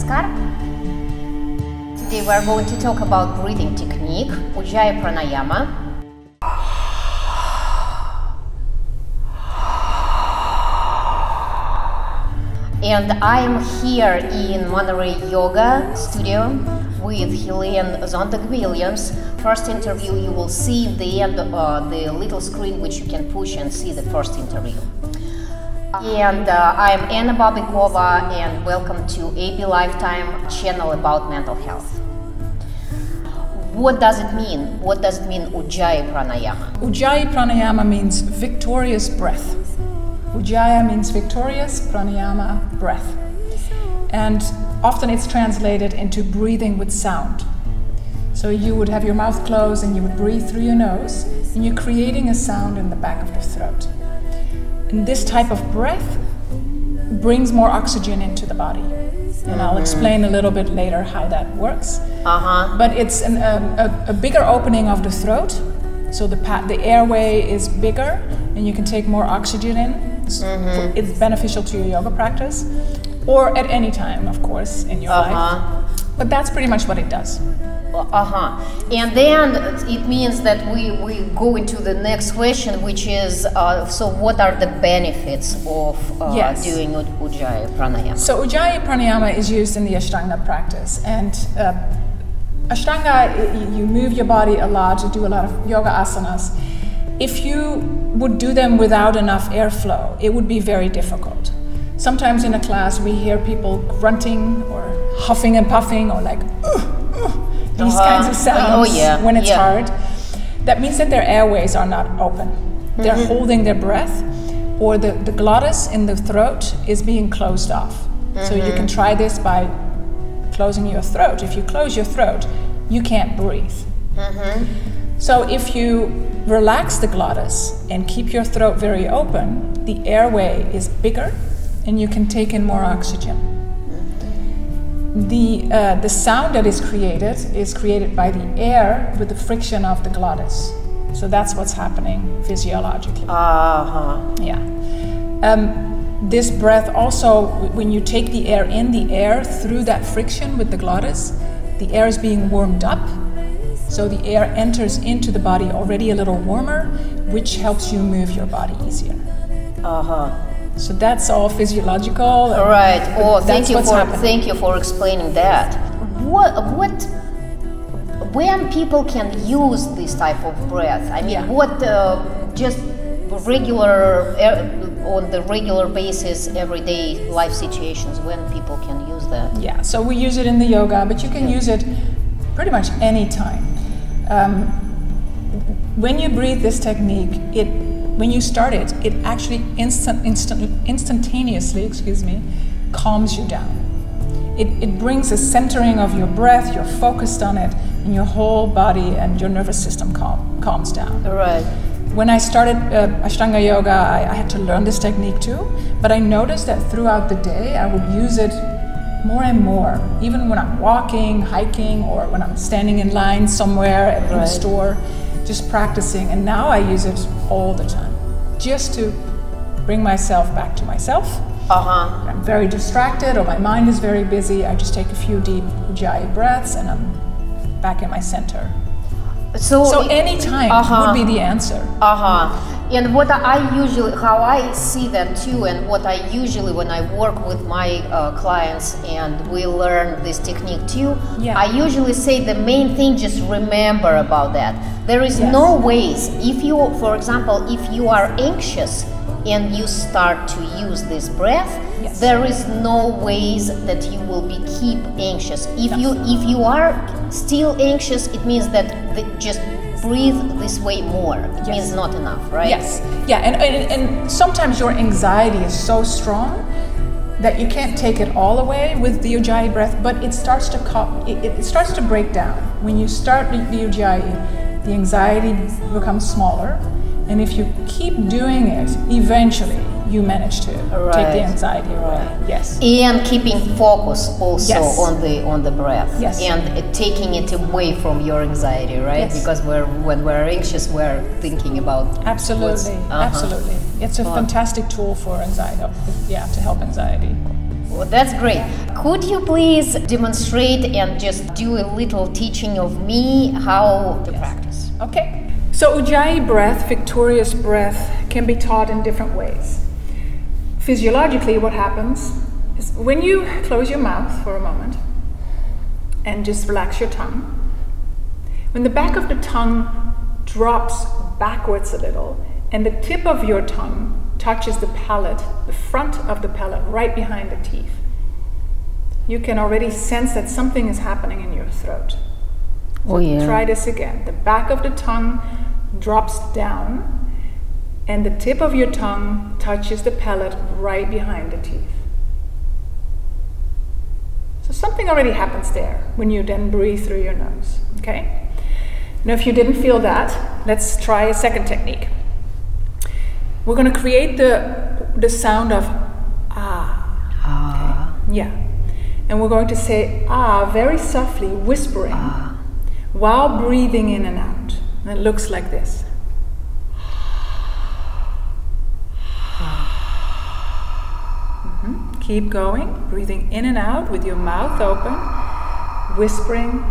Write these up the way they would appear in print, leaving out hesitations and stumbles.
Namaskar. Today we are going to talk about breathing technique, Ujjai Pranayama. And I am here in Monterey Yoga studio with Heleen Zondag Williams. First interview you will see in the end the little screen which you can push and see the first interview. And I'm Anna Bobikova, and welcome to AB Lifetime channel about mental health. What does it mean? What does it mean, Ujjai Pranayama? Ujjayi Pranayama means victorious breath. Ujjaya means victorious, pranayama, breath. And often it's translated into breathing with sound. So you would have your mouth closed and you would breathe through your nose, and you're creating a sound in the back of your throat. And this type of breath brings more oxygen into the body. And I'll explain a little bit later how that works. But it's a bigger opening of the throat. So the airway is bigger and you can take more oxygen in. It's beneficial to your yoga practice, or at any time, of course, in your life. But that's pretty much what it does. And then it means that we go into the next question, which is, so what are the benefits of doing Ujjai Pranayama? So Ujjai Pranayama is used in the Ashtanga practice. And Ashtanga, you move your body a lot, you do a lot of yoga asanas. If you would do them without enough airflow, it would be very difficult. Sometimes in a class we hear people grunting or huffing and puffing or like these kinds of sounds when it's hard. That means that their airways are not open. They're holding their breath, or the glottis in the throat is being closed off. So you can try this by closing your throat. If you close your throat, you can't breathe. So if you relax the glottis and keep your throat very open, the airway is bigger and you can take in more oxygen. The sound that is created by the air with the friction of the glottis. So that's what's happening physiologically. This breath also, when you take the air in, the air through that friction with the glottis, the air is being warmed up. So the air enters into the body already a little warmer, which helps you move your body easier. So that's all physiological. All right. Oh, thank you for explaining that. When people can use this type of breath? I mean, just regular on the regular basis, everyday life situations when people can use that? Yeah. So we use it in the yoga, but you can use it pretty much any time. When you breathe this technique, when you start it, it actually instantaneously, calms you down. It brings a centering of your breath, you're focused on it, and your whole body and your nervous system calms down. Right. When I started Ashtanga Yoga, I had to learn this technique too, but I noticed that throughout the day, I would use it more and more, even when I'm walking, hiking, or when I'm standing in line somewhere at a store, just practicing. And now I use it all the time, just to bring myself back to myself. When I'm very distracted or my mind is very busy, I just take a few deep Ujjayi breaths and I'm back in my center. So any time would be the answer. And what how I see that too, and what I usually, when I work with my clients and we learn this technique too, I usually say the main thing, just remember about that. There is no ways, if you, for example, if you are anxious and you start to use this breath, there is no ways that you will keep anxious. If you are still anxious, it means that just breathe this way more. It means not enough, right? And sometimes your anxiety is so strong that you can't take it all away with the Ujjayi breath, but it starts to break down. When you start the Ujjayi, the anxiety becomes smaller, and if you keep doing it, eventually you manage to take the anxiety away. And keeping focus also on the breath. And taking it away from your anxiety, right? Because when we're anxious, we're thinking about absolutely. It's a fantastic tool for anxiety. To help anxiety. Well, that's great. Could you please demonstrate and just do a little teaching of me how to practice? Okay. So Ujjayi breath, victorious breath, can be taught in different ways. Physiologically, what happens is when you close your mouth for a moment and just relax your tongue, when the back of the tongue drops backwards a little and the tip of your tongue touches the palate, the front of the palate, right behind the teeth, you can already sense that something is happening in your throat. So try this again. The back of the tongue drops down and the tip of your tongue touches the palate right behind the teeth. So something already happens there when you then breathe through your nose, okay? Now if you didn't feel that, let's try a second technique. We're going to create the sound of ah. Okay? Yeah. And we're going to say ah very softly, whispering, while breathing in and out. And it looks like this. Keep going, breathing in and out with your mouth open, whispering.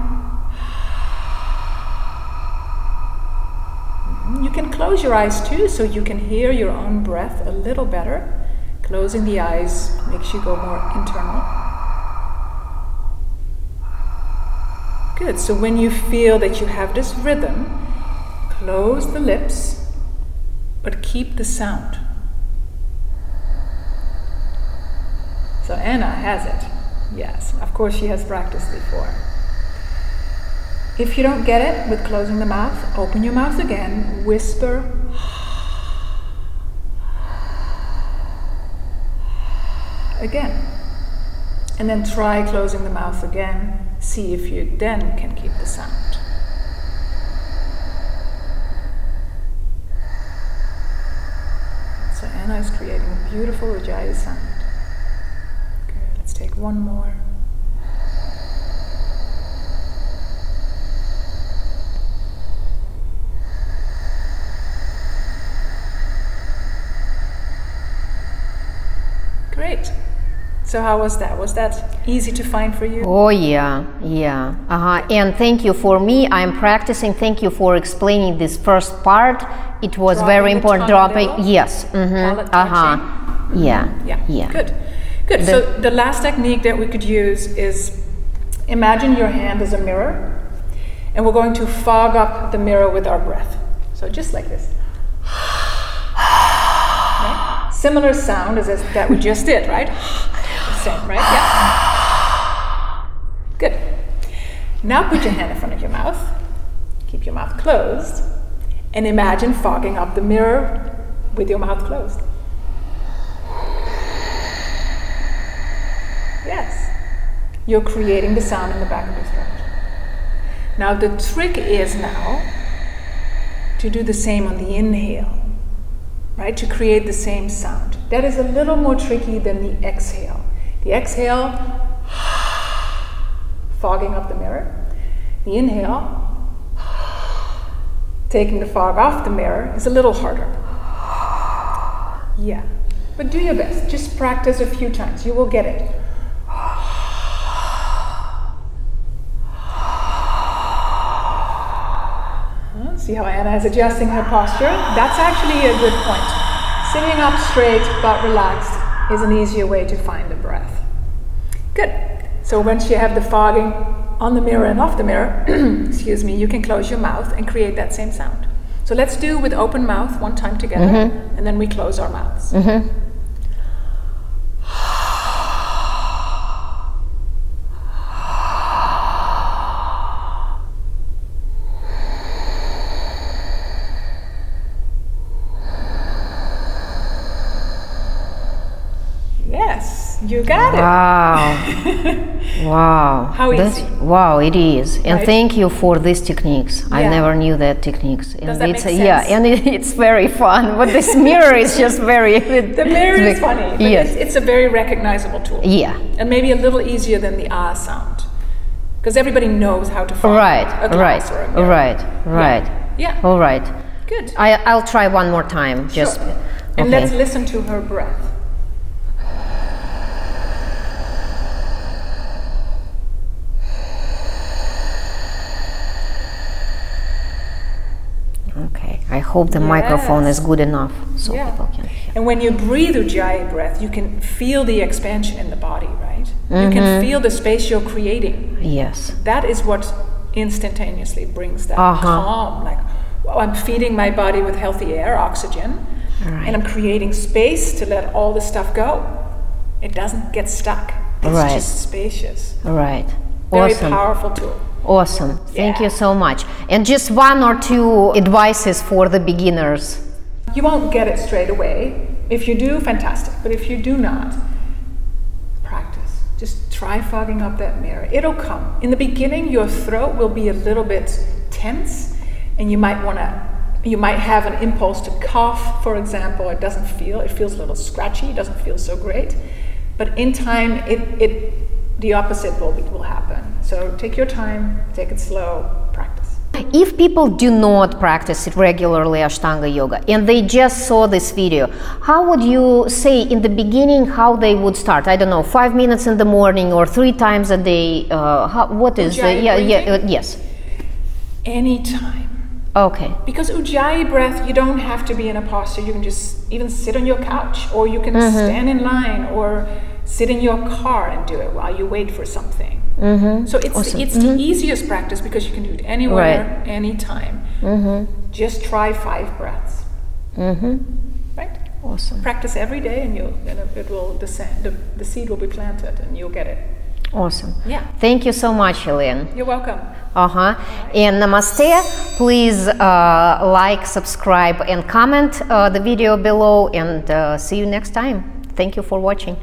You can close your eyes too, so you can hear your own breath a little better. Closing the eyes makes you go more internal. Good, so when you feel that you have this rhythm, close the lips, but keep the sound. So Anna has it. Yes, of course she has practiced before. If you don't get it with closing the mouth, open your mouth again, whisper. Again. And then try closing the mouth again. See if you then can keep the sound. So Anna is creating a beautiful Ujjayi sound. Let's take one more. Great. So how was that? Was that easy to find for you? Oh yeah. And thank you for me. I'm practicing. Thank you for explaining this first part. It was very important. Dropping. Yes. Yeah. Good. So the last technique that we could use is imagine your hand as a mirror, and we're going to fog up the mirror with our breath. So just like this. Right? Similar sound as that we just did, right? Same, right? Yeah. Good. Now put your hand in front of your mouth. Keep your mouth closed, and imagine fogging up the mirror with your mouth closed. Yes, you're creating the sound in the back of your throat. Now the trick is now to do the same on the inhale, right? To create the same sound. That is a little more tricky than the exhale. The exhale, fogging up the mirror. The inhale, taking the fog off the mirror, is a little harder. Yeah, but do your best. Just practice a few times. You will get it. See how Anna is adjusting her posture? That's actually a good point. Sitting up straight but relaxed is an easier way to find the breath. Good. So once you have the fogging on the mirror and off the mirror, excuse me, you can close your mouth and create that same sound. So let's do with open mouth one time together, and then we close our mouths. You got it. Wow. How easy. Wow, it is. And right? Thank you for these techniques. Yeah. I never knew that techniques. Does that make sense? Yeah, and it's very fun. But this mirror is just very... The mirror is funny. But yes. It's a very recognizable tool. Yeah. And maybe a little easier than the ah sound. Because everybody knows how to follow a glass or a mirror. Right. Yeah. All right. Good. I'll try one more time. Just. Sure. And let's listen to her breath. hope the microphone is good enough so people can hear. And when you breathe Ujjayi breath, you can feel the expansion in the body, right? You can feel the space you're creating. Yes. That is what instantaneously brings that calm. Like, well, I'm feeding my body with healthy air, oxygen, and I'm creating space to let all the stuff go. It doesn't get stuck. It's just spacious. Right. Very powerful tool. Awesome. Thank you so much. And just one or two advices for the beginners. You won't get it straight away. If you do, fantastic. But if you do not, practice. Just try fogging up that mirror. It'll come. In the beginning, your throat will be a little bit tense, and you might have an impulse to cough, for example. It feels a little scratchy. It doesn't feel so great. But in time, the opposite will happen. So take your time, take it slow, practice. If people do not practice it regularly, Ashtanga Yoga, and they just saw this video, how would you say in the beginning how they would start? I don't know, 5 minutes in the morning or 3 times a day? What is the... yes. Anytime. Okay. Because Ujjayi breath, you don't have to be in a posture. You can just even sit on your couch, or you can stand in line, or sit in your car and do it while you wait for something. So it's the easiest practice because you can do it anywhere, anytime. Just try 5 breaths. Right? Awesome. Practice every day, and it will descend. The seed will be planted, and you'll get it. Awesome. Yeah. Thank you so much, Heleen. You're welcome. And namaste. Please like, subscribe, and comment the video below, and see you next time. Thank you for watching.